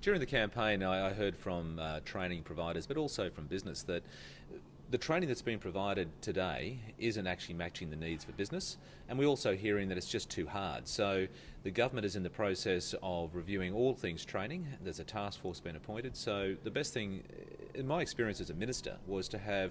During the campaign, I heard from training providers, but also from business, that the training that's been provided today isn't actually matching the needs for business, and we're also hearing that it's just too hard. So the government is in the process of reviewing all things training. There's a task force been appointed. So the best thing, in my experience as a minister, was to have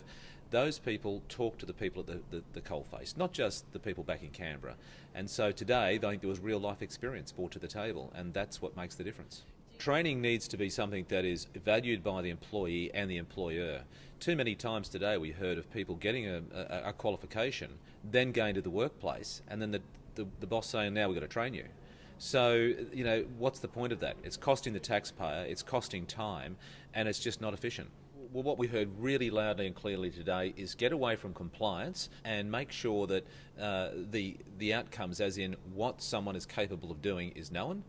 those people talk to the people at the coalface, not just the people back in Canberra. And so today, I think there was real life experience brought to the table, and that's what makes the difference. Training needs to be something that is valued by the employee and the employer. Too many times today we heard of people getting a qualification, then going to the workplace, and then the boss saying, now we've got to train you. So, what's the point of that? It's costing the taxpayer, it's costing time, and it's just not efficient. Well, what we heard really loudly and clearly today is get away from compliance and make sure that the outcomes, as in what someone is capable of doing, is known,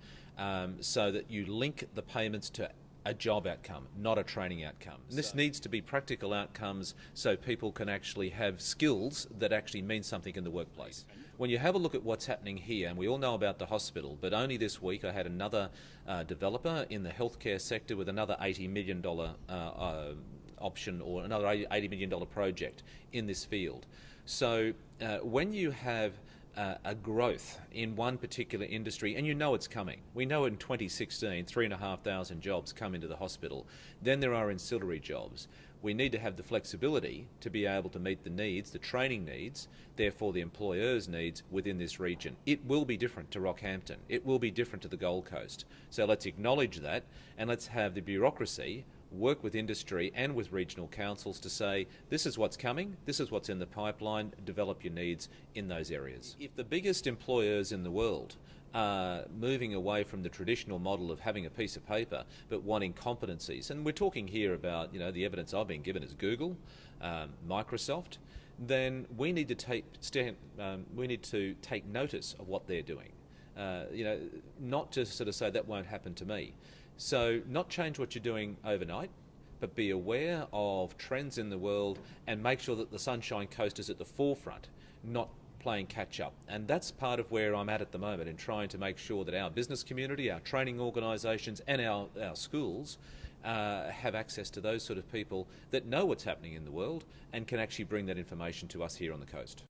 so that you link the payments to a job outcome, not a training outcome. And this needs to be practical outcomes so people can actually have skills that actually mean something in the workplace. When you have a look at what's happening here, and we all know about the hospital, but only this week I had another developer in the healthcare sector with another $80 million option, or another $80 million project in this field. So when you have a growth in one particular industry, and you know it's coming. We know in 2016, 3,500 jobs come into the hospital. Then there are ancillary jobs. We need to have the flexibility to be able to meet the needs, the training needs, therefore the employers' needs within this region. It will be different to Rockhampton. It will be different to the Gold Coast. So let's acknowledge that, and let's have the bureaucracy work with industry and with regional councils to say, this is what's coming, this is what's in the pipeline, develop your needs in those areas. If the biggest employers in the world are moving away from the traditional model of having a piece of paper but wanting competencies, and we're talking here about, the evidence I've been given is Google, Microsoft, then we need to take notice of what they're doing. Not to sort of say that won't happen to me. So not change what you're doing overnight, but be aware of trends in the world and make sure that the Sunshine Coast is at the forefront, not playing catch up. And that's part of where I'm at the moment, in trying to make sure that our business community, our training organisations and our schools have access to those sort of people that know what's happening in the world and can actually bring that information to us here on the coast.